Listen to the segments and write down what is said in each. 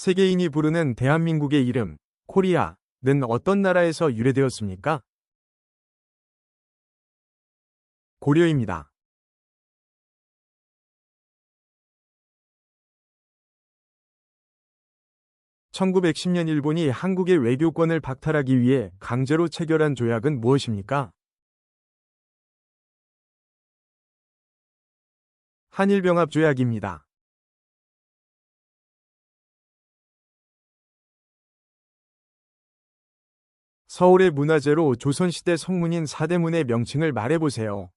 세계인이 부르는 대한민국의 이름, 코리아는 어떤 나라에서 유래되었습니까? 고려입니다. 1910년 일본이 한국의 외교권을 박탈하기 위해 강제로 체결한 조약은 무엇입니까? 한일병합조약입니다. 서울의 문화재로 조선시대 성문인 사대문의 명칭을 말해보세요.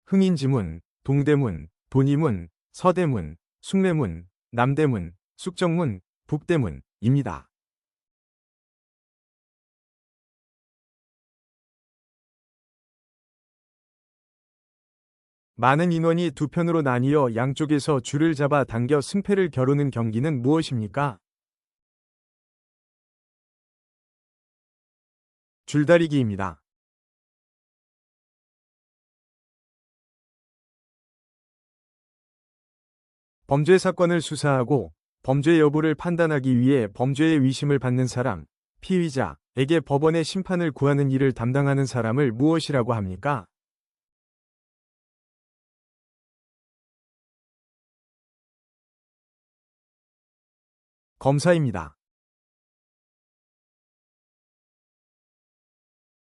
흥인지문, 동대문, 돈이문, 서대문, 숭례문, 남대문, 쑥정문, 북대문입니다. 많은 인원이 두 편으로 나뉘어 양쪽에서 줄을 잡아 당겨 승패를 겨루는 경기는 무엇입니까? 줄다리기입니다. 범죄 사건을 수사하고 범죄 여부를 판단하기 위해 범죄의 위심을 받는 사람, 피의자에게 법원의 심판을 구하는 일을 담당하는 사람을 무엇이라고 합니까? 검사입니다.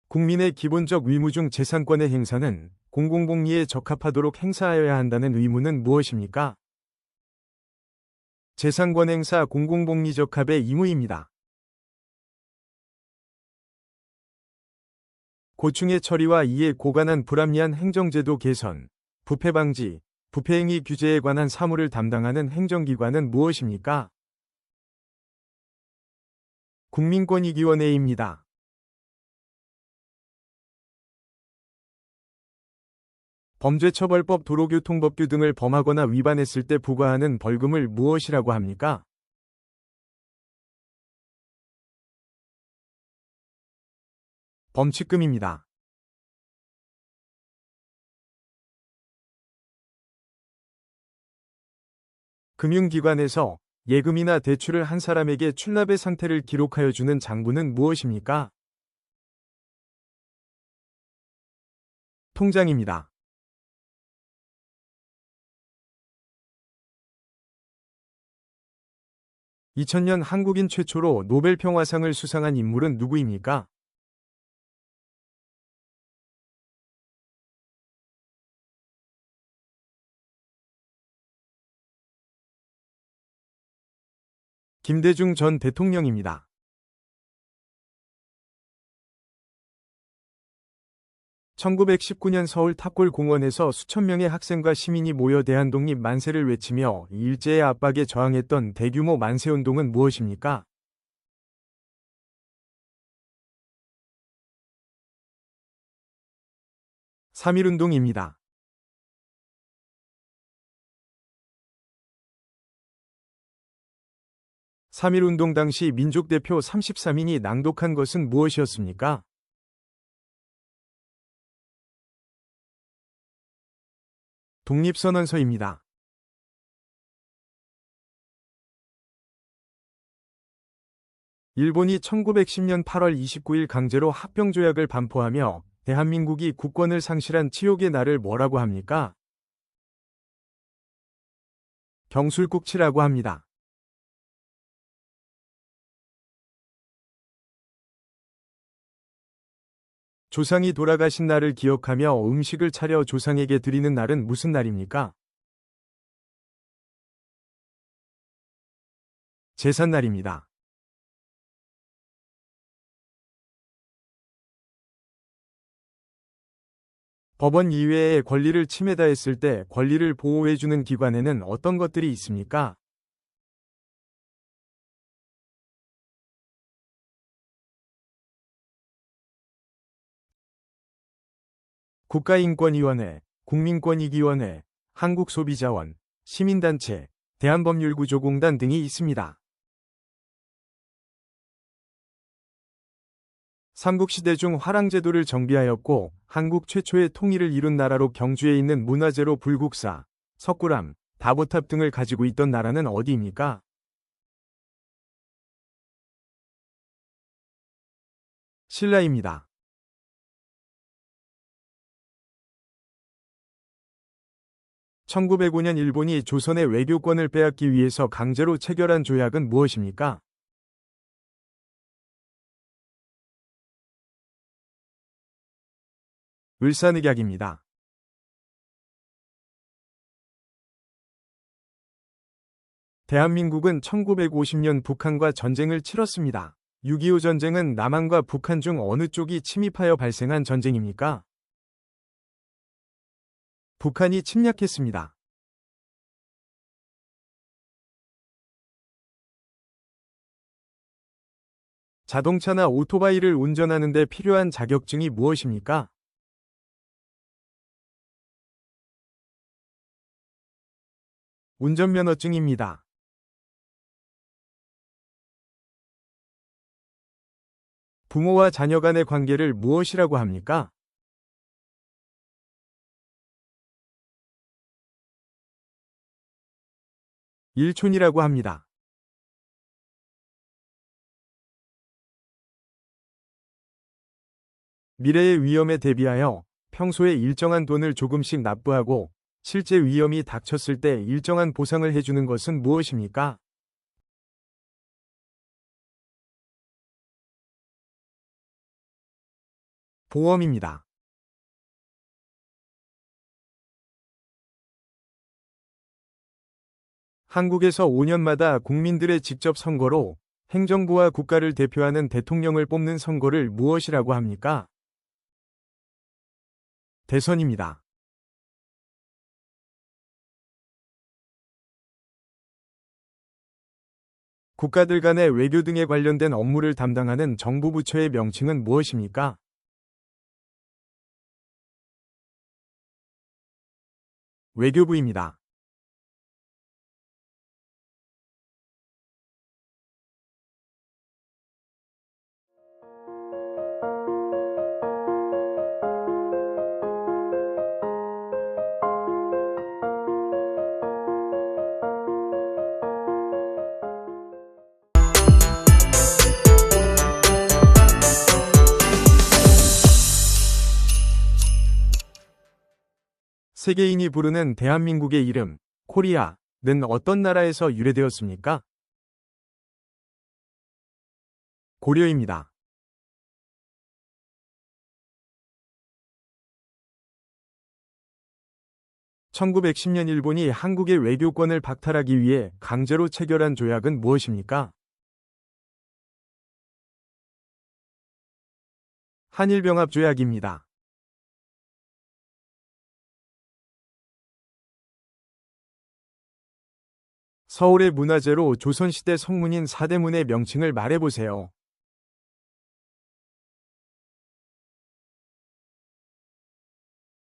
국민의 기본적 의무 중 재산권의 행사는 공공복리에 적합하도록 행사하여야 한다는 의무는 무엇입니까? 재산권 행사 공공복리 적합의 의무입니다. 고충의 처리와 이에 고관한 불합리한 행정제도 개선, 부패 방지, 부패행위 규제에 관한 사무를 담당하는 행정기관은 무엇입니까? 국민권익위원회입니다. 범죄처벌법, 도로교통법규 등을 범하거나 위반했을 때 부과하는 벌금을 무엇이라고 합니까? 범칙금입니다. 금융기관에서 예금이나 대출을 한 사람에게 출납의 상태를 기록하여 주는 장부는 무엇입니까? 통장입니다. (2000년) 한국인 최초로 노벨 평화상을 수상한 인물은 누구입니까? 김대중 전 대통령입니다. (1919년) 서울 탑골공원에서 수천 명의 학생과 시민이 모여 대한독립 만세를 외치며 일제의 압박에 저항했던 대규모 만세운동은 무엇입니까? 3.1운동입니다. (3.1운동) 당시 민족대표 33인이 낭독한 것은 무엇이었습니까? 독립선언서입니다. 일본이 1910년 8월 29일 강제로 합병조약을 반포하며 대한민국이 국권을 상실한 치욕의 날을 뭐라고 합니까? 경술국치라고 합니다. 조상이 돌아가신 날을 기억하며 음식을 차려 조상에게 드리는 날은 무슨 날입니까? 제삿날입니다. 법원 이외의 권리를 침해다했을 때 권리를 보호해주는 기관에는 어떤 것들이 있습니까? 국가인권위원회, 국민권익위원회, 한국소비자원, 시민단체, 대한법률구조공단 등이 있습니다. 삼국시대 중 화랑제도를 정비하였고 한국 최초의 통일을 이룬 나라로 경주에 있는 문화재로 불국사, 석굴암, 다보탑 등을 가지고 있던 나라는 어디입니까? 신라입니다. 1905년 일본이 조선의 외교권을 빼앗기 위해서 강제로 체결한 조약은 무엇입니까? 을사늑약입니다. 대한민국은 1950년 북한과 전쟁을 치렀습니다. 6.25 전쟁은 남한과 북한 중 어느 쪽이 침입하여 발생한 전쟁입니까? 북한이 침략했습니다. 자동차나 오토바이를 운전하는 데 필요한 자격증이 무엇입니까? 운전면허증입니다. 부모와 자녀 간의 관계를 무엇이라고 합니까? 일촌이라고 합니다. 미래의 위험에 대비하여 평소에 일정한 돈을 조금씩 납부하고 실제 위험이 닥쳤을 때 일정한 보상을 해주는 것은 무엇입니까? 보험입니다. 한국에서 5년마다 국민들의 직접 선거로 행정부와 국가를 대표하는 대통령을 뽑는 선거를 무엇이라고 합니까? 대선입니다. 국가들 간의 외교 등에 관련된 업무를 담당하는 정부 부처의 명칭은 무엇입니까? 외교부입니다. 세계인이 부르는 대한민국의 이름, 코리아는 어떤 나라에서 유래되었습니까? 고려입니다. (1910년) 일본이 한국의 외교권을 박탈하기 위해 강제로 체결한 조약은 무엇입니까? 한일병합조약입니다. 서울의 문화재로 조선시대 성문인 사대문의 명칭을 말해보세요.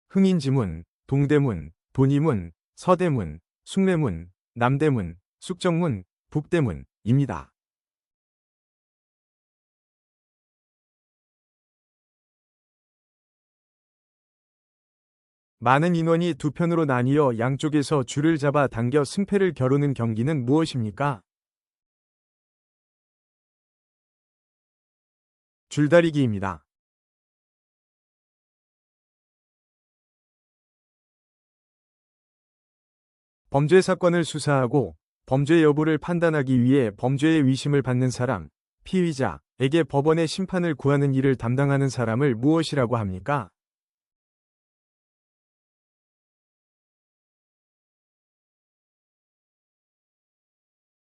흥인지문, 동대문, 돈이문, 서대문, 숭례문, 남대문, 숙정문, 북대문입니다. 많은 인원이 두 편으로 나뉘어 양쪽에서 줄을 잡아 당겨 승패를 겨루는 경기는 무엇입니까? 줄다리기입니다. 범죄 사건을 수사하고 범죄 여부를 판단하기 위해 범죄의 위심을 받는 사람, 피의자에게 법원의 심판을 구하는 일을 담당하는 사람을 무엇이라고 합니까?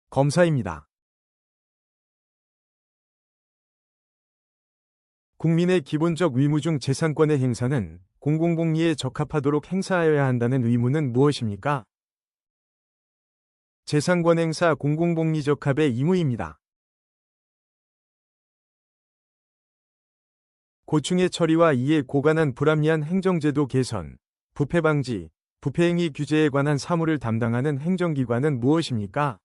검사입니다. 국민의 기본적 의무 중 재산권의 행사는 공공복리에 적합하도록 행사하여야 한다는 의무는 무엇입니까? 재산권 행사 공공복리 적합의 의무입니다. 고충의 처리와 이에 고관한 불합리한 행정제도 개선, 부패 방지, 부패행위 규제에 관한 사무를 담당하는 행정기관은 무엇입니까?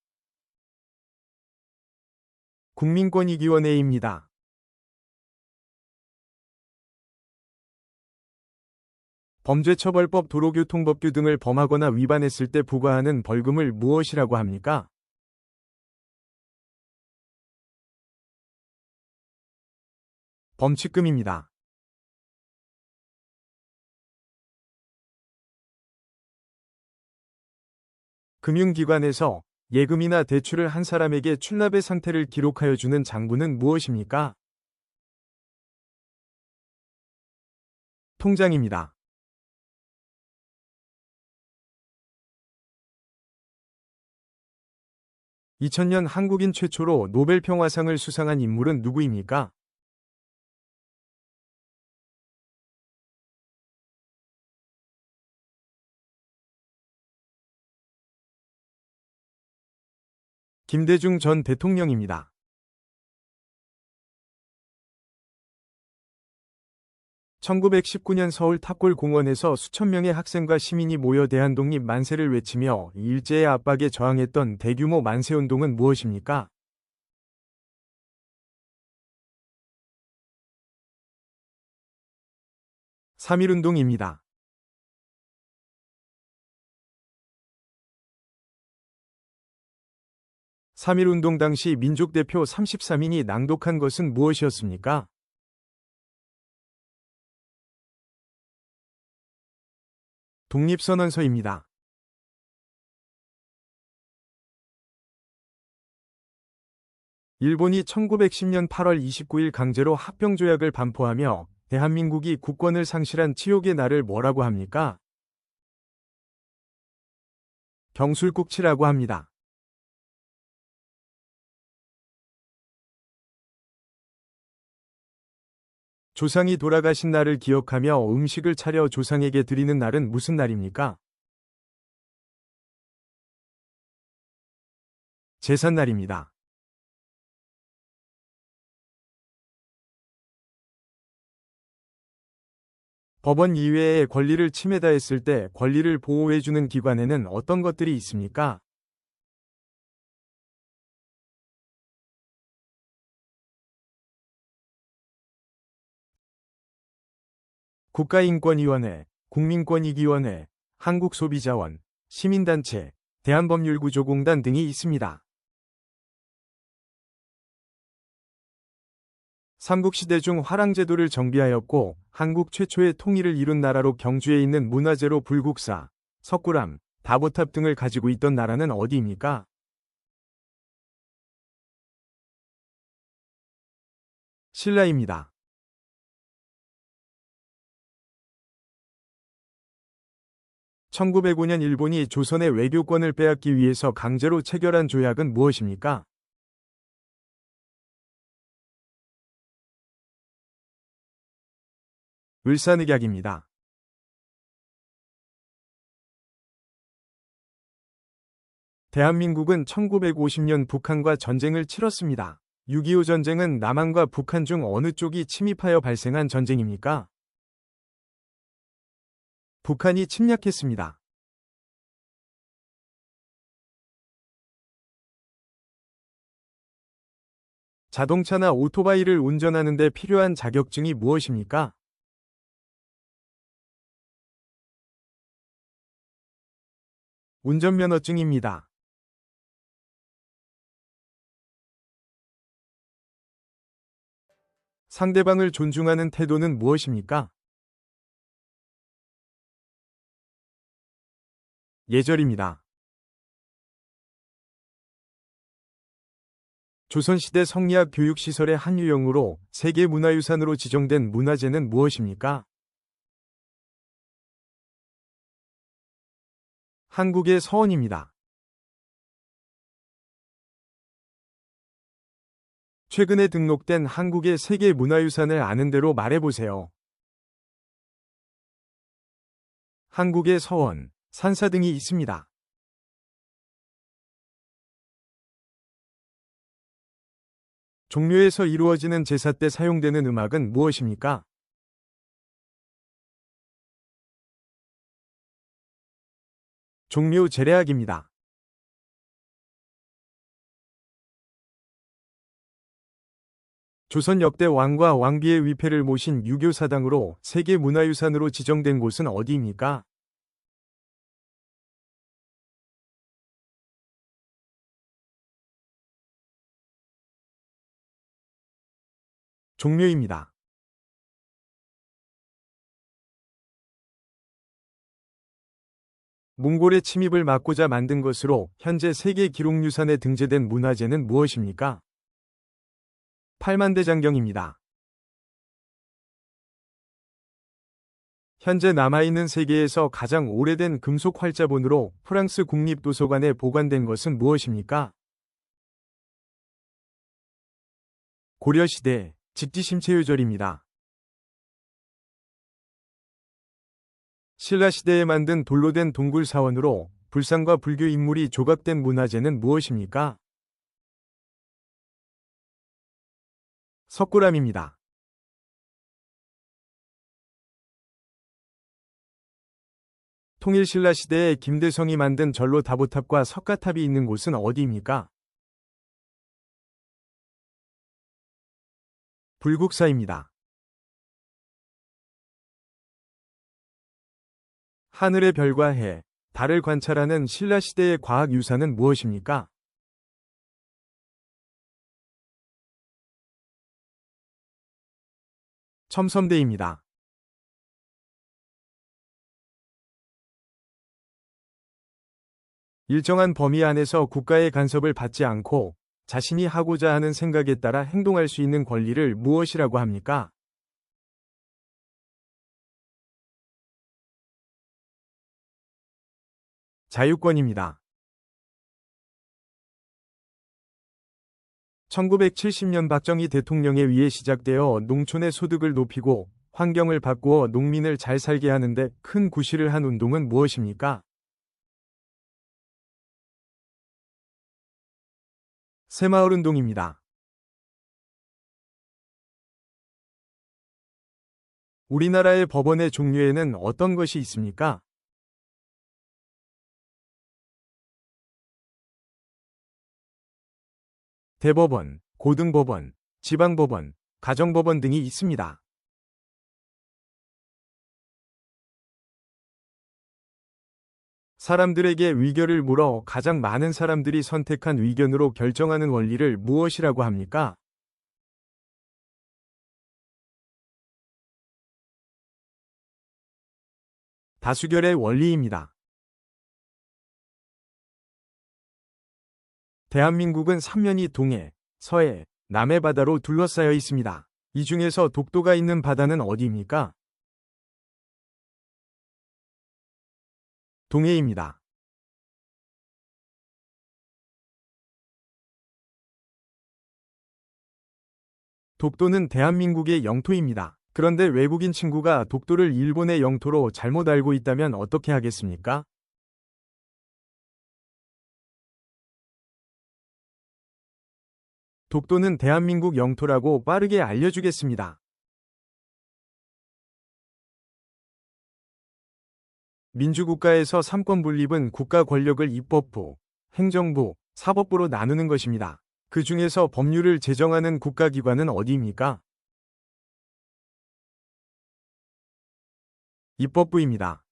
국민권익위원회입니다. 범죄처벌법 도로교통법규 등을 범하거나 위반했을 때 부과하는 벌금을 무엇이라고 합니까? 범칙금입니다. 금융기관에서 예금이나 대출을 한 사람에게 출납의 상태를 기록하여 주는 장부는 무엇입니까? 통장입니다. 2000년 한국인 최초로 노벨 평화상을 수상한 인물은 누구입니까? 김대중 전 대통령입니다. 1919년 서울 탑골 공원에서 수천 명의 학생과 시민이 모여 대한독립 만세를 외치며 일제의 압박에 저항했던 대규모 만세운동은 무엇입니까? 3.1운동입니다. 3.1운동 당시 민족대표 33인이 낭독한 것은 무엇이었습니까? 독립선언서입니다. 일본이 1910년 8월 29일 강제로 합병조약을 반포하며 대한민국이 국권을 상실한 치욕의 날을 뭐라고 합니까? 경술국치라고 합니다. 조상이 돌아가신 날을 기억하며 음식을 차려 조상에게 드리는 날은 무슨 날입니까? 제삿날입니다. 법원 이외의 권리를 침해다했을 때 권리를 보호해주는 기관에는 어떤 것들이 있습니까? 국가인권위원회, 국민권익위원회, 한국소비자원, 시민단체, 대한법률구조공단 등이 있습니다. 삼국시대 중 화랑제도를 정비하였고 한국 최초의 통일을 이룬 나라로 경주에 있는 문화재로 불국사, 석굴암, 다보탑 등을 가지고 있던 나라는 어디입니까? 신라입니다. 1905년 일본이 조선의 외교권을 빼앗기 위해서 강제로 체결한 조약은 무엇입니까? 을사늑약입니다. 대한민국은 1950년 북한과 전쟁을 치렀습니다. 6.25 전쟁은 남한과 북한 중 어느 쪽이 침입하여 발생한 전쟁입니까? 북한이 침략했습니다. 자동차나 오토바이를 운전하는 데 필요한 자격증이 무엇입니까? 운전면허증입니다. 상대방을 존중하는 태도는 무엇입니까? 예절입니다. 조선시대 성리학 교육시설의 한 유형으로 세계문화유산으로 지정된 문화재는 무엇입니까? 한국의 서원입니다. 최근에 등록된 한국의 세계문화유산을 아는 대로 말해보세요. 한국의 서원, 산사 등이 있습니다. 종묘에서 이루어지는 제사 때 사용되는 음악은 무엇입니까? 종묘 제례악입니다. 조선 역대 왕과 왕비의 위패를 모신 유교 사당으로 세계 문화유산으로 지정된 곳은 어디입니까? 종묘입니다. 몽골의 침입을 막고자 만든 것으로 현재 세계 기록유산에 등재된 문화재는 무엇입니까? 팔만대장경입니다. 현재 남아있는 세계에서 가장 오래된 금속 활자본으로 프랑스 국립도서관에 보관된 것은 무엇입니까? 고려시대 직지심체유절입니다. 신라시대에 만든 돌로 된 동굴 사원으로 불상과 불교 인물이 조각된 문화재는 무엇입니까? 석굴암입니다. 통일신라 시대에 김대성이 만든 절로 다보탑과 석가탑이 있는 곳은 어디입니까? 불국사입니다. 하늘의 별과 해, 달을 관찰하는 신라 시대의 과학 유산은 무엇입니까? 첨섬대입니다. 일정한 범위 안에서 국가의 간섭을 받지 않고 자신이 하고자 하는 생각에 따라 행동할 수 있는 권리를 무엇이라고 합니까? 자유권입니다. 1970년 박정희 대통령에 의해 시작되어 농촌의 소득을 높이고 환경을 바꾸어 농민을 잘 살게 하는데 큰 구실을 한 운동은 무엇입니까? 새마을운동입니다. 우리나라의 법원의 종류에는 어떤 것이 있습니까? 대법원, 고등법원, 지방법원, 가정법원 등이 있습니다. 사람들에게 의견을 물어 가장 많은 사람들이 선택한 의견으로 결정하는 원리를 무엇이라고 합니까? 다수결의 원리입니다. 대한민국은 삼면이 동해, 서해, 남해 바다로 둘러싸여 있습니다. 이 중에서 독도가 있는 바다는 어디입니까? 동해입니다. 독도는 대한민국의 영토입니다. 그런데 외국인 친구가 독도를 일본의 영토로 잘못 알고 있다면 어떻게 하겠습니까? 독도는 대한민국 영토라고 빠르게 알려주겠습니다. 민주국가에서 삼권 분립은 국가 권력을 입법부, 행정부, 사법부로 나누는 것입니다. 그 중에서 법률을 제정하는 국가기관은 어디입니까? 입법부입니다.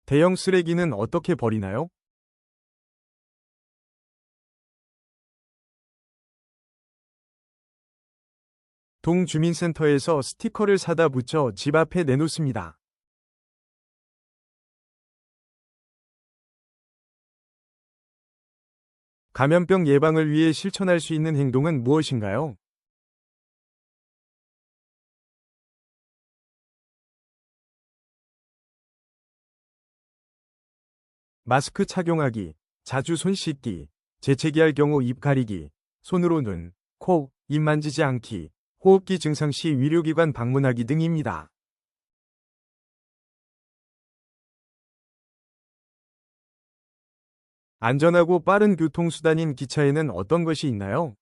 대형 쓰레기는 어떻게 버리나요? 동주민센터에서 스티커를 사다 붙여 집 앞에 내놓습니다. 감염병 예방을 위해 실천할 수 있는 행동은 무엇인가요? 마스크 착용하기, 자주 손 씻기, 재채기할 경우 입 가리기, 손으로 눈, 코, 입 만지지 않기, 호흡기 증상 시 의료기관 방문하기 등입니다. 안전하고 빠른 교통수단인 기차에는 어떤 것이 있나요?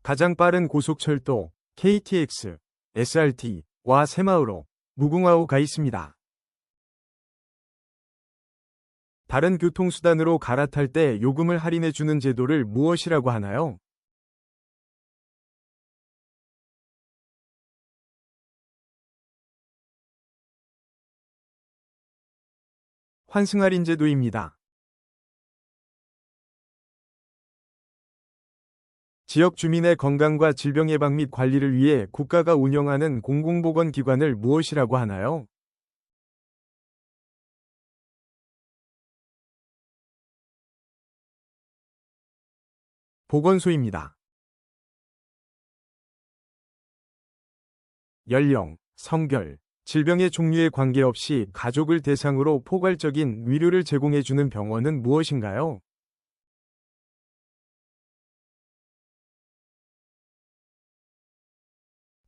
가장 빠른 고속철도, KTX, SRT, 와 새마을호, 무궁화호 가 있습니다. 다른 교통수단으로 갈아탈 때 요금을 할인해주는 제도를 무엇이라고 하나요? 환승할인 제도입니다. 지역 주민의 건강과 질병 예방 및 관리를 위해 국가가 운영하는 공공보건기관을 무엇이라고 하나요? 보건소입니다. 연령, 성별, 질병의 종류에 관계없이 가족을 대상으로 포괄적인 위료를 제공해주는 병원은 무엇인가요?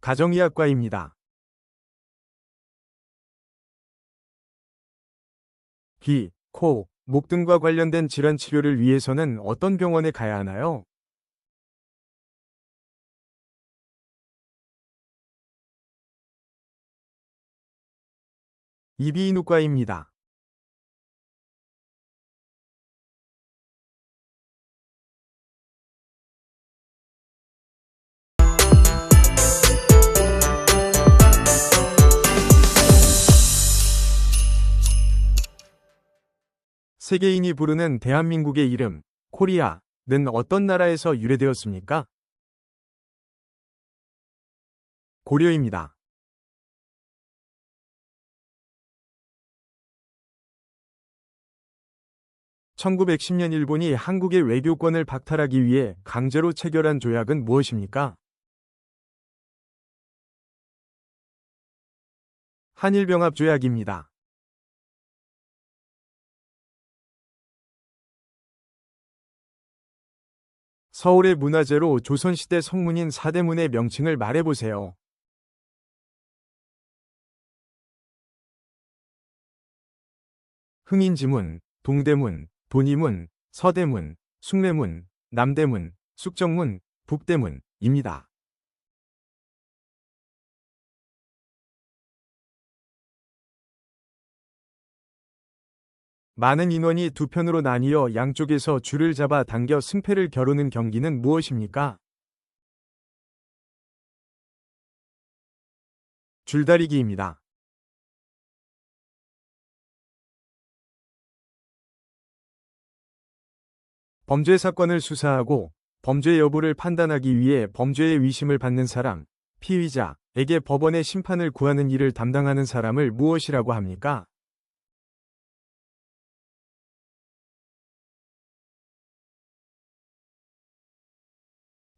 가정의학과입니다. 귀, 코, 목 등과 관련된 질환 치료를 위해서는 어떤 병원에 가야 하나요? 이비인후과입니다. 세계인이 부르는 대한민국의 이름, 코리아는 어떤 나라에서 유래되었습니까? 고려입니다. 1910년 일본이 한국의 외교권을 박탈하기 위해 강제로 체결한 조약은 무엇입니까? 한일병합조약입니다. 서울의 문화재로 조선시대 성문인 사대문의 명칭을 말해보세요. 흥인지문, 동대문, 돈이문, 서대문, 숭례문, 남대문, 숙정문, 북대문입니다. 많은 인원이 두 편으로 나뉘어 양쪽에서 줄을 잡아 당겨 승패를 겨루는 경기는 무엇입니까? 줄다리기입니다. 범죄 사건을 수사하고 범죄 여부를 판단하기 위해 범죄의 위심을 받는 사람, 피의자에게 법원의 심판을 구하는 일을 담당하는 사람을 무엇이라고 합니까?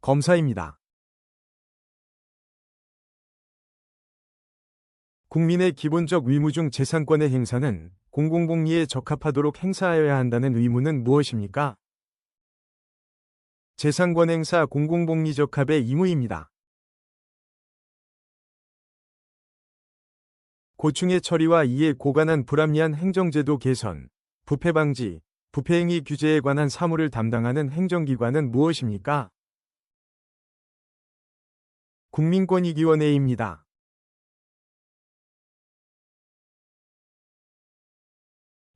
검사입니다. 국민의 기본적 의무 중 재산권의 행사는 공공복리에 적합하도록 행사하여야 한다는 의무는 무엇입니까? 재산권 행사 공공복리 적합의 의무입니다. 고충의 처리와 이에 고관한 불합리한 행정제도 개선, 부패 방지, 부패행위 규제에 관한 사무를 담당하는 행정기관은 무엇입니까? 국민권익위원회입니다.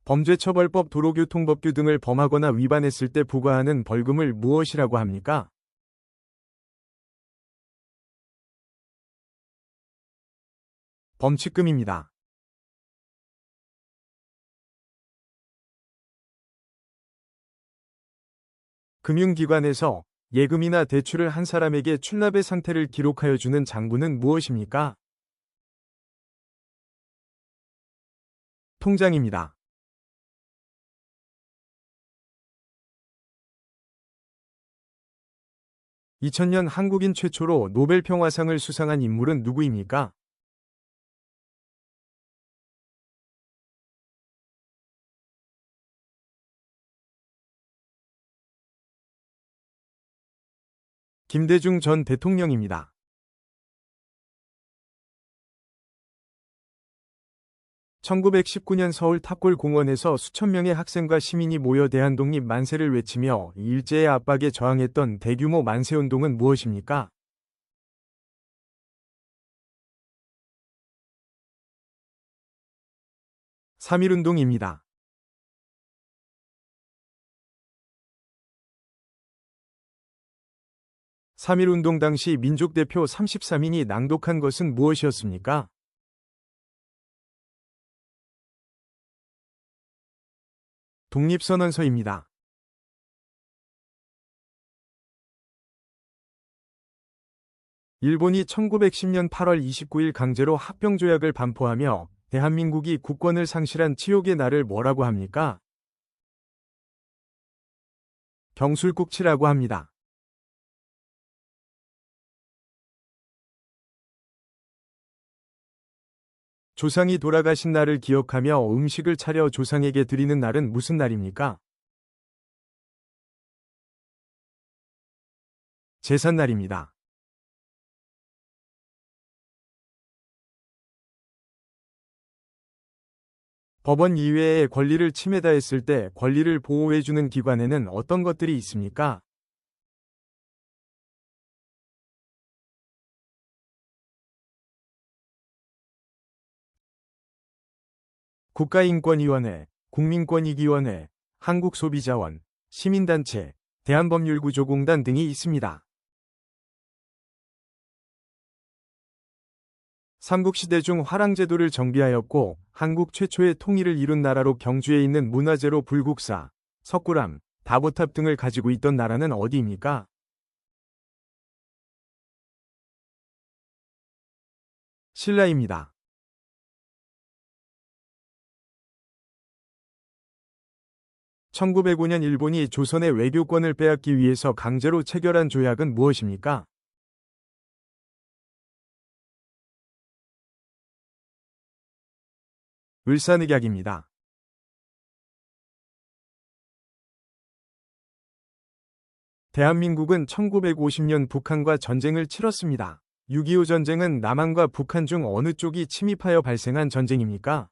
범죄처벌법 도로교통법규 등을 범하거나 위반했을 때 부과하는 벌금을 무엇이라고 합니까? 범칙금입니다. 금융기관에서 예금이나 대출을 한 사람에게 출납의 상태를 기록하여 주는 장부는 무엇입니까? 통장입니다. 2000년 한국인 최초로 노벨 평화상을 수상한 인물은 누구입니까? 김대중 전 대통령입니다. 1919년 서울 탑골공원에서 수천 명의 학생과 시민이 모여 대한독립 만세를 외치며 일제의 압박에 저항했던 대규모 만세운동은 무엇입니까? 3.1운동입니다. 3.1운동 당시 민족 대표 33인이 낭독한 것은 무엇이었습니까? 독립선언서입니다. 일본이 1910년 8월 29일 강제로 합병조약을 반포하며 대한민국이 국권을 상실한 치욕의 날을 뭐라고 합니까? 경술국치라고 합니다. 조상이 돌아가신 날을 기억하며 음식을 차려 조상에게 드리는 날은 무슨 날입니까? 제삿날입니다. 법원 이외의 권리를 침해다했을 때 권리를 보호해주는 기관에는 어떤 것들이 있습니까? 국가인권위원회, 국민권익위원회, 한국소비자원, 시민단체, 대한법률구조공단 등이 있습니다. 삼국시대 중 화랑제도를 정비하였고 한국 최초의 통일을 이룬 나라로 경주에 있는 문화재로 불국사, 석굴암, 다보탑 등을 가지고 있던 나라는 어디입니까? 신라입니다. 1905년 일본이 조선의 외교권을 빼앗기 위해서 강제로 체결한 조약은 무엇입니까? 을사늑약입니다. 대한민국은 1950년 북한과 전쟁을 치렀습니다. 6.25 전쟁은 남한과 북한 중 어느 쪽이 침입하여 발생한 전쟁입니까?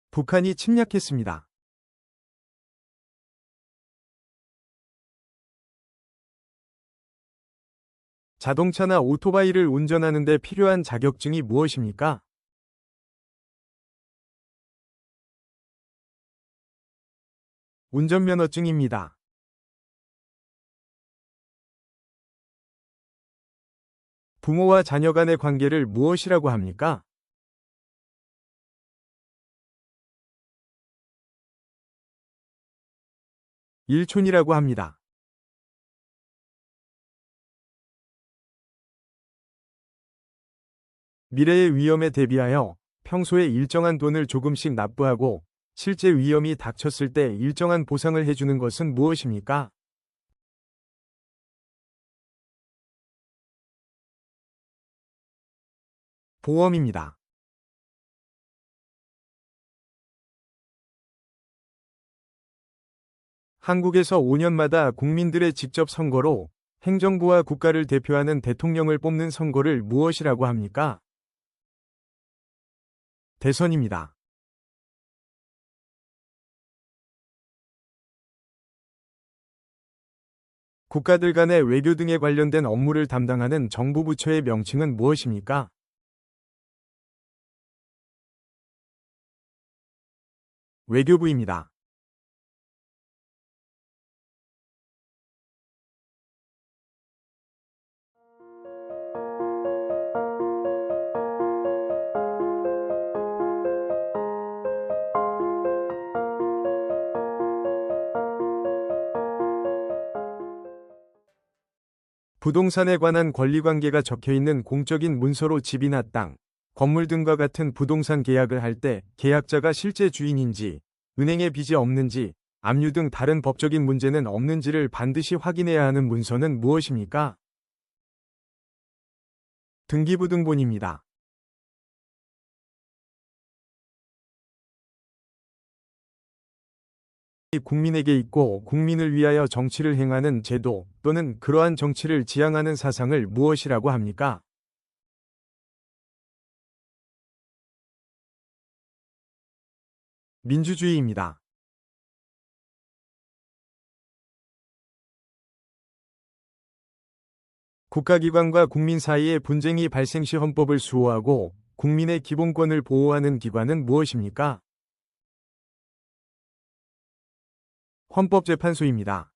북한이 침략했습니다. 자동차나 오토바이를 운전하는 데 필요한 자격증이 무엇입니까? 운전면허증입니다. 부모와 자녀 간의 관계를 무엇이라고 합니까? 일촌이라고 합니다. 미래의 위험에 대비하여 평소에 일정한 돈을 조금씩 납부하고 실제 위험이 닥쳤을 때 일정한 보상을 해주는 것은 무엇입니까? 보험입니다. 한국에서 5년마다 국민들의 직접 선거로 행정부와 국가를 대표하는 대통령을 뽑는 선거를 무엇이라고 합니까? 대선입니다. 국가들 간의 외교 등에 관련된 업무를 담당하는 정부 부처의 명칭은 무엇입니까? 외교부입니다. 부동산에 관한 권리관계가 적혀있는 공적인 문서로 집이나 땅, 건물 등과 같은 부동산 계약을 할 때 계약자가 실제 주인인지, 은행에 빚이 없는지, 압류 등 다른 법적인 문제는 없는지를 반드시 확인해야 하는 문서는 무엇입니까? 등기부등본입니다. 국민에게 있고 국민을 위하여 정치를 행하는 제도 또는 그러한 정치를 지향하는 사상을 무엇이라고 합니까? 민주주의입니다. 국가기관과 국민 사이의 분쟁이 발생 시 헌법을 수호하고 국민의 기본권을 보호하는 기관은 무엇입니까? 헌법재판소입니다.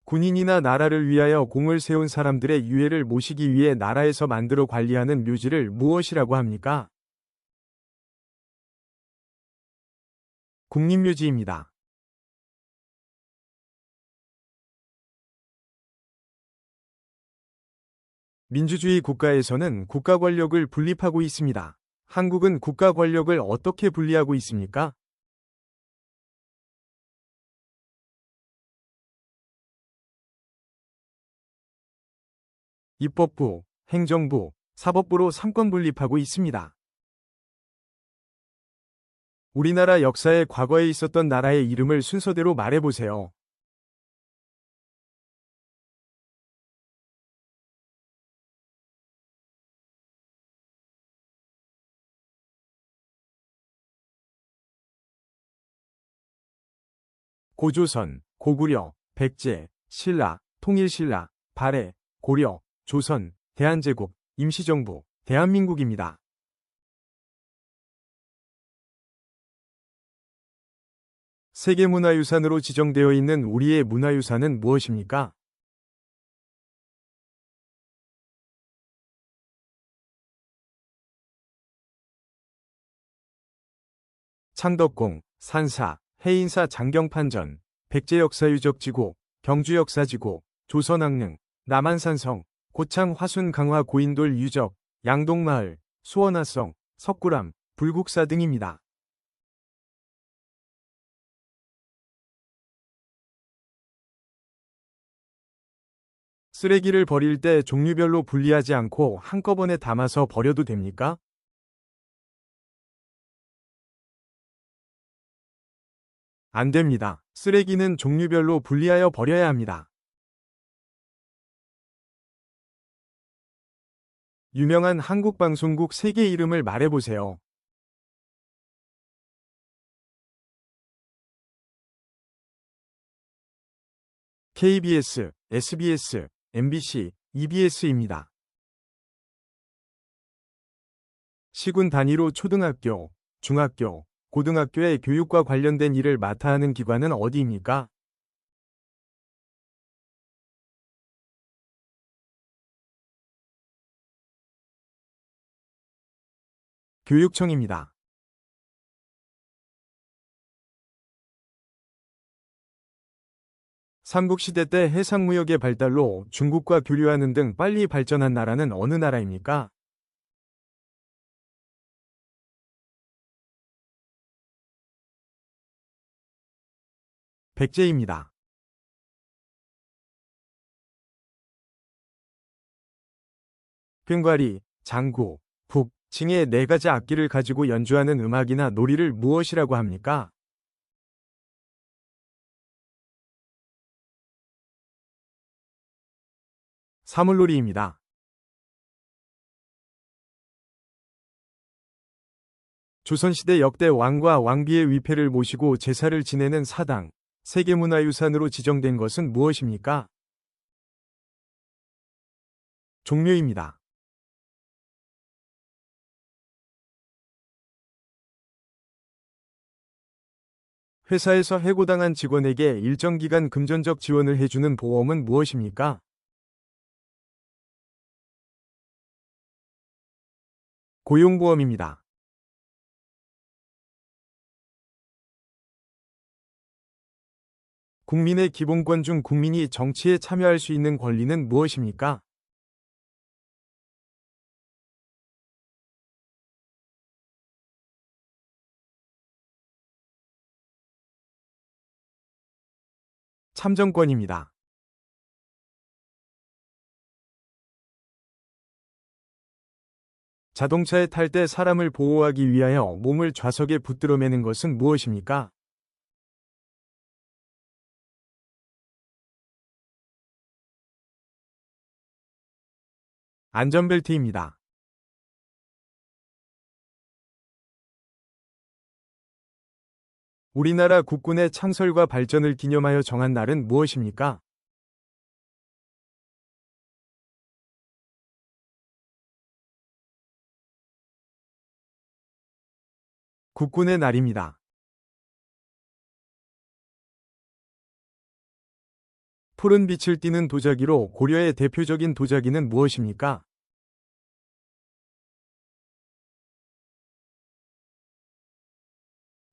군인이나 나라를 위하여 공을 세운 사람들의 유해를 모시기 위해 나라에서 만들어 관리하는 묘지를 무엇이라고 합니까? 국립묘지입니다. 민주주의 국가에서는 국가 권력을 분립하고 있습니다. 한국은 국가 권력을 어떻게 분리하고 있습니까? 입법부, 행정부, 사법부로 삼권 분립하고 있습니다. 우리나라 역사에 과거에 있었던 나라의 이름을 순서대로 말해보세요. 고조선, 고구려, 백제, 신라, 통일신라, 발해, 고려, 조선, 대한제국, 임시정부, 대한민국입니다. 세계문화유산으로 지정되어 있는 우리의 문화유산은 무엇입니까? 창덕궁, 산사, 해인사 장경판전, 백제역사유적지구, 경주역사지구, 조선왕릉, 남한산성, 고창 화순 강화 고인돌 유적, 양동마을, 수원화성, 석굴암, 불국사 등입니다. 쓰레기를 버릴 때 종류별로 분리하지 않고 한꺼번에 담아서 버려도 됩니까? 안 됩니다. 쓰레기는 종류별로 분리하여 버려야 합니다. 유명한 한국 방송국 3개 이름을 말해보세요. KBS, SBS, MBC, EBS입니다. 시군 단위로 초등학교, 중학교, 고등학교의 교육과 관련된 일을 맡아 하는 기관은 어디입니까? 교육청입니다. 삼국시대 때 해상무역의 발달로 중국과 교류하는 등 빨리 발전한 나라는 어느 나라입니까? 백제입니다. 꽹과리, 장구, 북, 징의 4가지 악기를 가지고 연주하는 음악이나 놀이를 무엇이라고 합니까? 사물놀이입니다. 조선시대 역대 왕과 왕비의 위패를 모시고 제사를 지내는 사당, 세계문화유산으로 지정된 것은 무엇입니까? 종묘입니다. 회사에서 해고당한 직원에게 일정 기간 금전적 지원을 해주는 보험은 무엇입니까? 고용보험입니다. 국민의 기본권 중 국민이 정치에 참여할 수 있는 권리는 무엇입니까? 참정권입니다. 자동차에 탈 때 사람을 보호하기 위하여 몸을 좌석에 붙들어 매는 것은 무엇입니까? 안전벨트입니다. 우리나라 국군의 창설과 발전을 기념하여 정한 날은 무엇입니까? 국군의 날입니다. 푸른 빛을 띠는 도자기로 고려의 대표적인 도자기는 무엇입니까?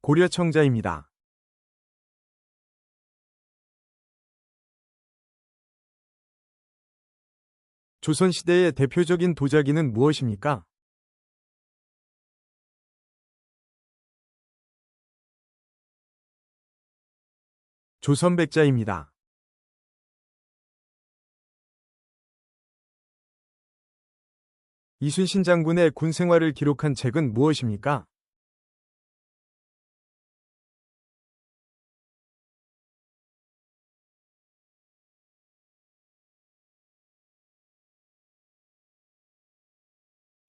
고려청자입니다. 조선시대의 대표적인 도자기는 무엇입니까? 조선백자입니다. 이순신 장군의 군 생활을 기록한 책은 무엇입니까?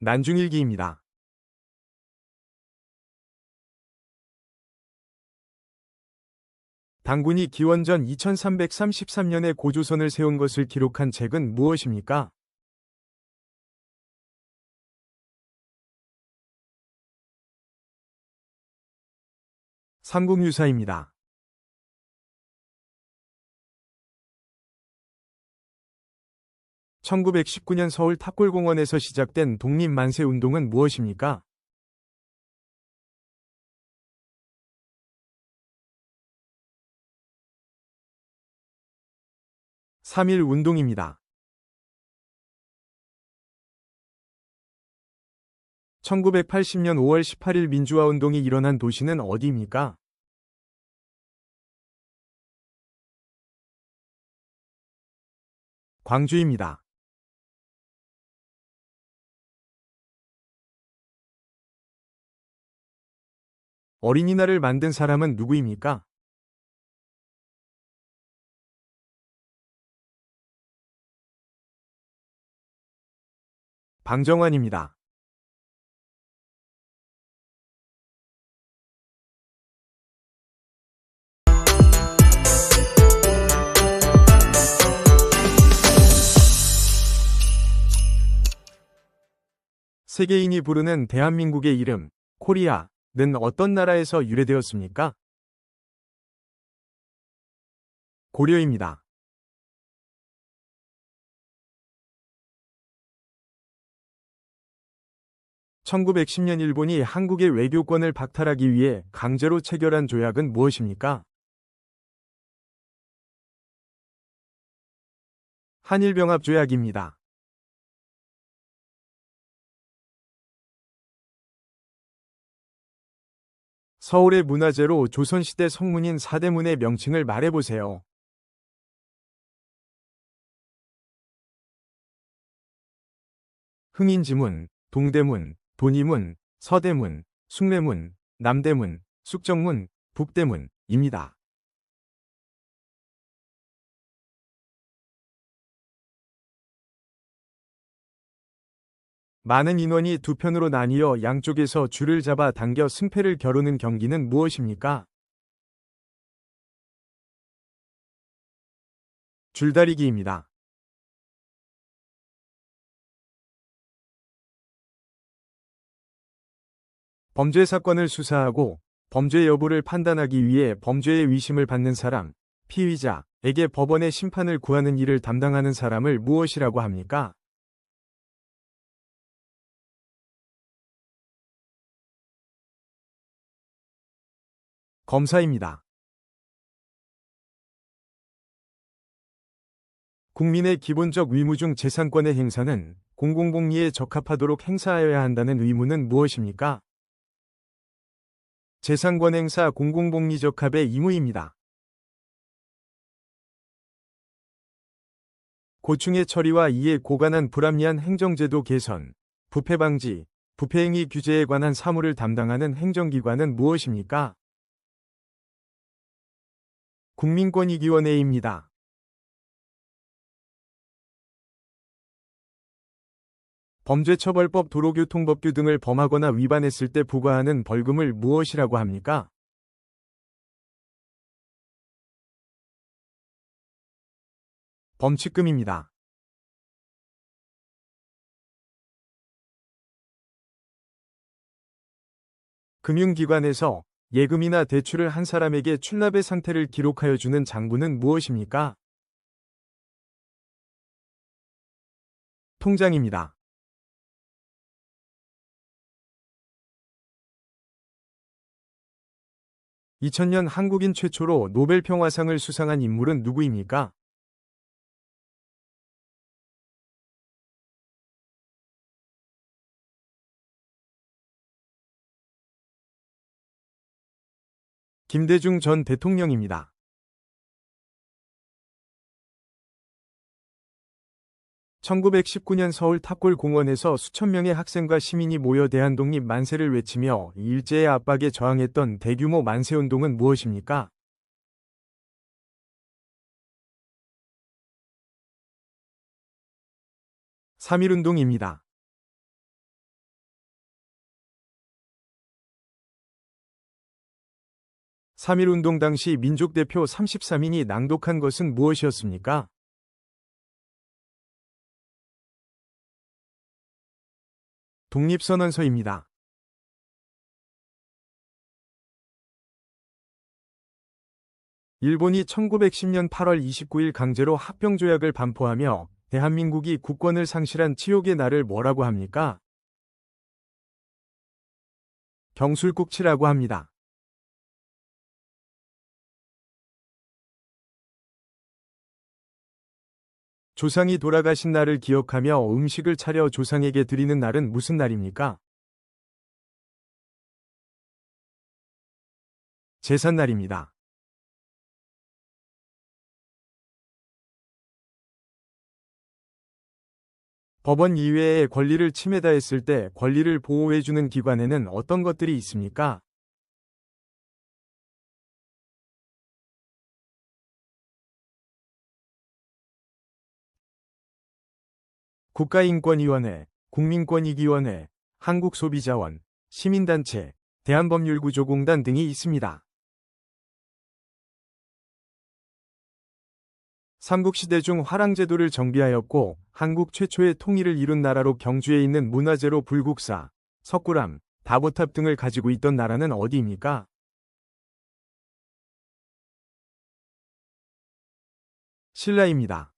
난중일기입니다. 당군이 기원전 2333년에 고조선을 세운 것을 기록한 책은 무엇입니까? 삼국유사입니다. 1919년 서울 탑골공원에서 시작된 독립만세운동은 무엇입니까? 삼일운동입니다. 1980년 5월 18일 민주화운동이 일어난 도시는 어디입니까? 광주입니다. 어린이날을 만든 사람은 누구입니까? 방정환입니다. 세계인이 부르는 대한민국의 이름, 코리아는 어떤 나라에서 유래되었습니까? 고려입니다. (1910년) 일본이 한국의 외교권을 박탈하기 위해 강제로 체결한 조약은 무엇입니까? 한일병합조약입니다. 서울의 문화재로 조선시대 성문인 사대문의 명칭을 말해보세요. 흥인지문, 동대문, 돈이문, 서대문, 숭례문, 남대문, 숙정문, 북대문입니다. 많은 인원이 두 편으로 나뉘어 양쪽에서 줄을 잡아 당겨 승패를 겨루는 경기는 무엇입니까? 줄다리기입니다. 범죄 사건을 수사하고 범죄 여부를 판단하기 위해 범죄의 위심을 받는 사람, 피의자에게 법원의 심판을 구하는 일을 담당하는 사람을 무엇이라고 합니까? 검사입니다. 국민의 기본적 의무 중 재산권의 행사는 공공복리에 적합하도록 행사하여야 한다는 의무는 무엇입니까? 재산권 행사 공공복리 적합의 의무입니다. 고충의 처리와 이에 고관한 불합리한 행정제도 개선, 부패 방지, 부패행위 규제에 관한 사무를 담당하는 행정기관은 무엇입니까? 국민권익위원회입니다. 범죄처벌법, 도로교통법규 등을 범하거나 위반했을 때 부과하는 벌금을 무엇이라고 합니까? 범칙금입니다. 금융기관에서 예금이나 대출을 한 사람에게 출납의 상태를 기록하여 주는 장부는 무엇입니까? 통장입니다. 2000년 한국인 최초로 노벨 평화상을 수상한 인물은 누구입니까? 김대중 전 대통령입니다. 1919년 서울 탑골 공원에서 수천 명의 학생과 시민이 모여 대한독립 만세를 외치며 일제의 압박에 저항했던 대규모 만세운동은 무엇입니까? 3.1운동입니다. 3.1운동 당시 민족대표 33인이 낭독한 것은 무엇이었습니까? 독립선언서입니다. 일본이 1910년 8월 29일 강제로 합병조약을 반포하며 대한민국이 국권을 상실한 치욕의 날을 뭐라고 합니까? 경술국치라고 합니다. 조상이 돌아가신 날을 기억하며 음식을 차려 조상에게 드리는 날은 무슨 날입니까? 제삿날입니다. 법원 이외의 권리를 침해다했을 때 권리를 보호해주는 기관에는 어떤 것들이 있습니까? 국가인권위원회, 국민권익위원회, 한국소비자원, 시민단체, 대한법률구조공단 등이 있습니다. 삼국시대 중 화랑제도를 정비하였고 한국 최초의 통일을 이룬 나라로 경주에 있는 문화재로 불국사, 석굴암, 다보탑 등을 가지고 있던 나라는 어디입니까? 신라입니다.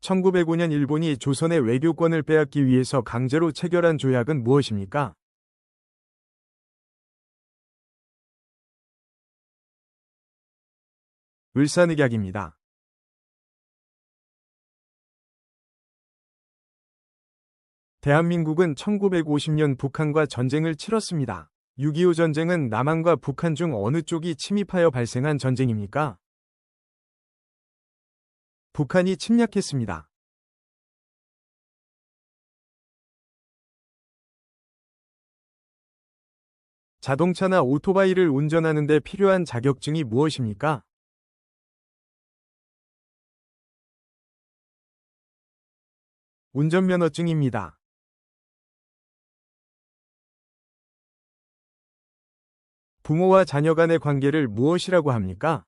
1905년 일본이 조선의 외교권을 빼앗기 위해서 강제로 체결한 조약은 무엇입니까? 을사늑약입니다. 대한민국은 1950년 북한과 전쟁을 치렀습니다. 6.25 전쟁은 남한과 북한 중 어느 쪽이 침입하여 발생한 전쟁입니까? 북한이 침략했습니다. 자동차나 오토바이를 운전하는 데 필요한 자격증이 무엇입니까? 운전면허증입니다. 부모와 자녀 간의 관계를 무엇이라고 합니까?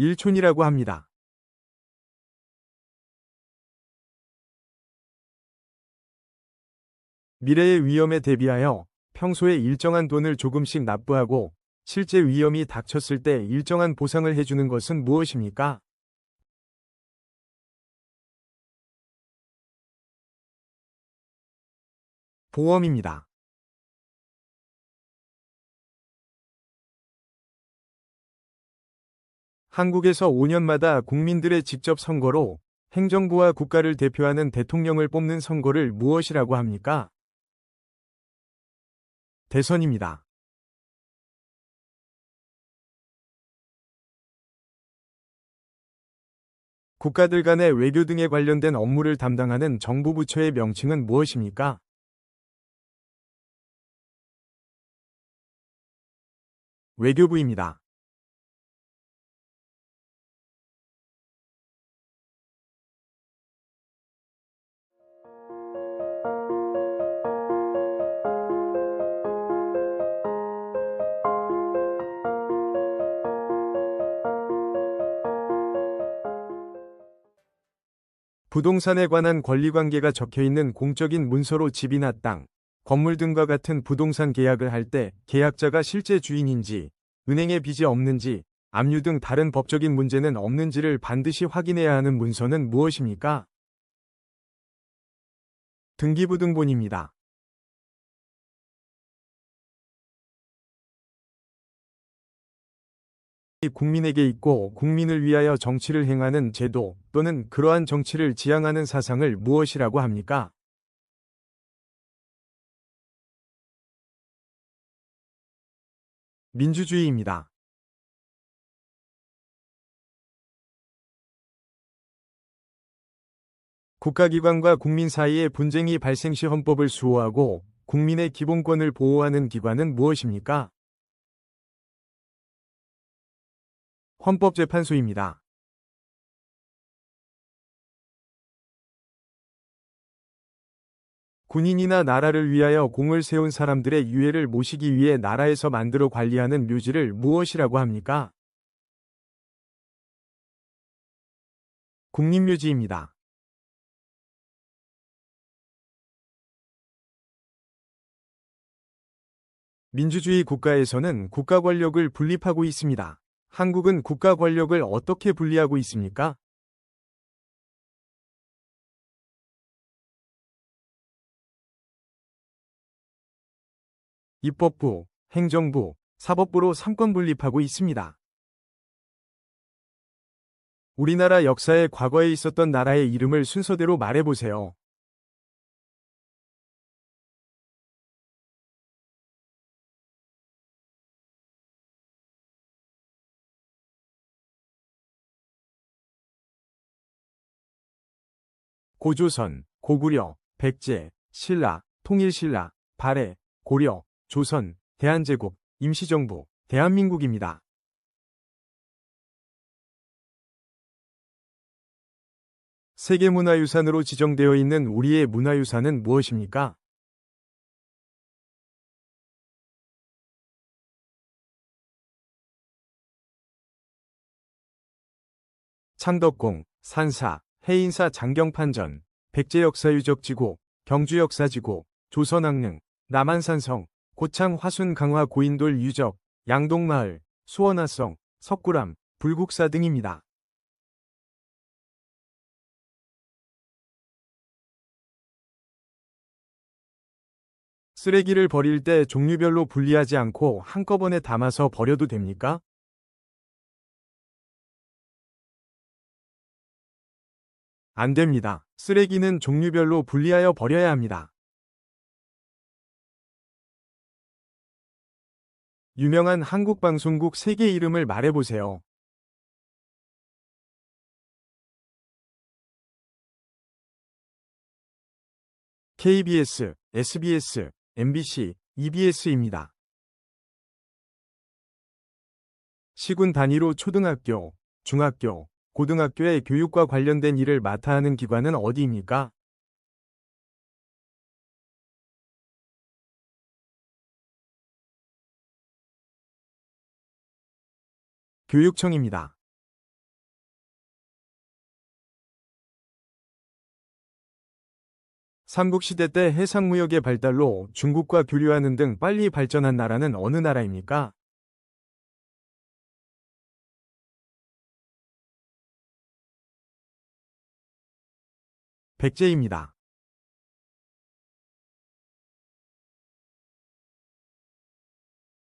일촌이라고 합니다. 미래의 위험에 대비하여 평소에 일정한 돈을 조금씩 납부하고 실제 위험이 닥쳤을 때 일정한 보상을 해주는 것은 무엇입니까? 보험입니다. 한국에서 5년마다 국민들의 직접 선거로 행정부와 국가를 대표하는 대통령을 뽑는 선거를 무엇이라고 합니까? 대선입니다. 국가들 간의 외교 등에 관련된 업무를 담당하는 정부 부처의 명칭은 무엇입니까? 외교부입니다. 부동산에 관한 권리관계가 적혀있는 공적인 문서로 집이나 땅, 건물 등과 같은 부동산 계약을 할 때 계약자가 실제 주인인지, 은행에 빚이 없는지, 압류 등 다른 법적인 문제는 없는지를 반드시 확인해야 하는 문서는 무엇입니까? 등기부등본입니다. 국민에게 있고 국민을 위하여 정치를 행하는 제도 또는 그러한 정치를 지향하는 사상을 무엇이라고 합니까? 민주주의입니다. 국가기관과 국민 사이의 분쟁이 발생 시 헌법을 수호하고 국민의 기본권을 보호하는 기관은 무엇입니까? 헌법재판소입니다. 군인이나 나라를 위하여 공을 세운 사람들의 유해를 모시기 위해 나라에서 만들어 관리하는 묘지를 무엇이라고 합니까? 국립묘지입니다. 민주주의 국가에서는 국가 권력을 분립하고 있습니다. 한국은 국가 권력을 어떻게 분리하고 있습니까? 입법부, 행정부, 사법부로 삼권 분립하고 있습니다. 우리나라 역사에 과거에 있었던 나라의 이름을 순서대로 말해보세요. 고조선, 고구려, 백제, 신라, 통일신라, 발해, 고려, 조선, 대한제국, 임시정부, 대한민국입니다. 세계문화유산으로 지정되어 있는 우리의 문화유산은 무엇입니까? 창덕궁, 산사, 해인사 장경판전, 백제역사유적지구, 경주역사지구, 조선왕릉, 남한산성, 고창 화순 강화 고인돌 유적, 양동마을, 수원화성, 석굴암, 불국사 등입니다. 쓰레기를 버릴 때 종류별로 분리하지 않고 한꺼번에 담아서 버려도 됩니까? 안 됩니다. 쓰레기는 종류별로 분리하여 버려야 합니다. 유명한 한국 방송국 3개 이름을 말해보세요. KBS, SBS, MBC, EBS입니다. 시군 단위로 초등학교, 중학교, 고등학교의 교육과 관련된 일을 맡아 하는 기관은 어디입니까? 교육청입니다. 삼국시대 때 해상무역의 발달로 중국과 교류하는 등 빨리 발전한 나라는 어느 나라입니까? 백제입니다.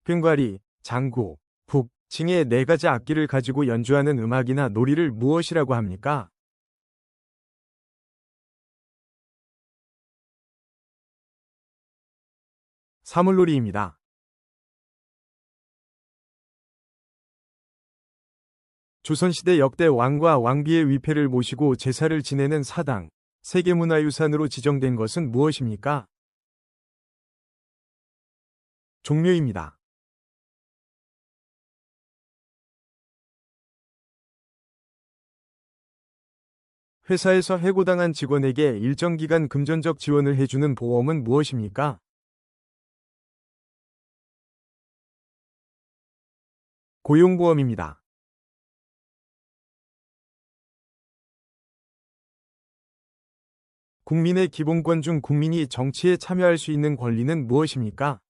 꽹과리, 장구, 북, 징의 4가지 악기를 가지고 연주하는 음악이나 놀이를 무엇이라고 합니까? 사물놀이입니다. 조선시대 역대 왕과 왕비의 위패를 모시고 제사를 지내는 사당, 세계문화유산으로 지정된 것은 무엇입니까? 종묘입니다. 회사에서 해고당한 직원에게 일정 기간 금전적 지원을 해주는 보험은 무엇입니까? 고용보험입니다. 국민의 기본권 중 국민이 정치에 참여할 수 있는 권리는 무엇입니까?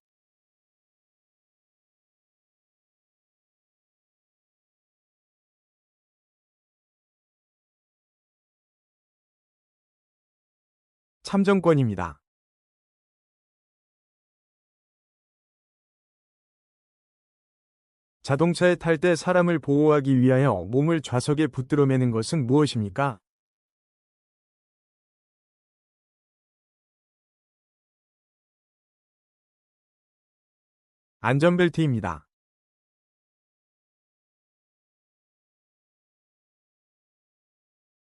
참정권입니다. 자동차에 탈 때 사람을 보호하기 위하여 몸을 좌석에 붙들어 매는 것은 무엇입니까? 안전벨트입니다.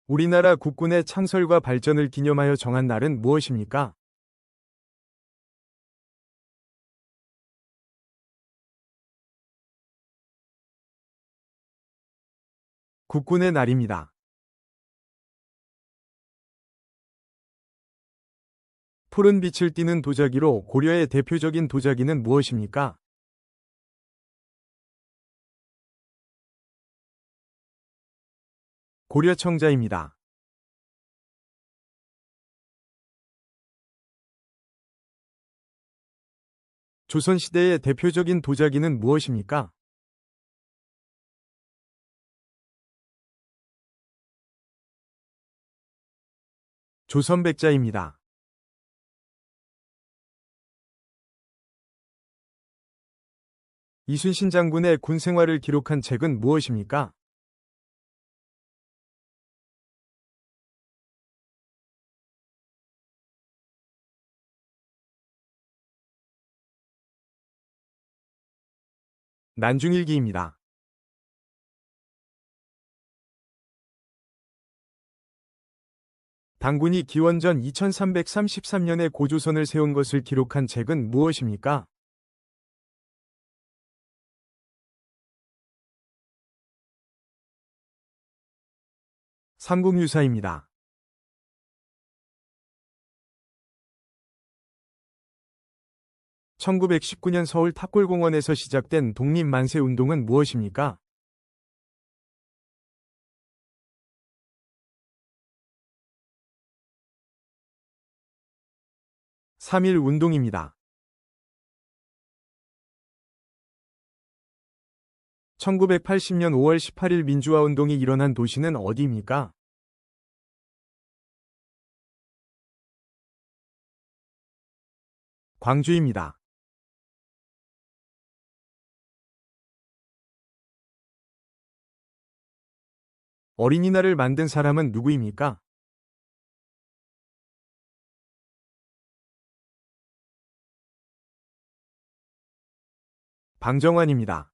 우리나라 국군의 창설과 발전을 기념하여 정한 날은 무엇입니까? 국군의 날입니다. 푸른 빛을 띠는 도자기로 고려의 대표적인 도자기는 무엇입니까? 고려청자입니다. 조선시대의 대표적인 도자기는 무엇입니까? 조선백자입니다. 이순신 장군의 군 생활을 기록한 책은 무엇입니까? 난중일기입니다. 당군이 기원전 2333년에 고조선을 세운 것을 기록한 책은 무엇입니까? 삼국유사입니다. 1919년 서울 탑골공원에서 시작된 독립만세 운동은 무엇입니까? 3.1 운동입니다. 1980년 5월 18일 민주화운동이 일어난 도시는 어디입니까? 광주입니다. 어린이날을 만든 사람은 누구입니까? 방정환입니다.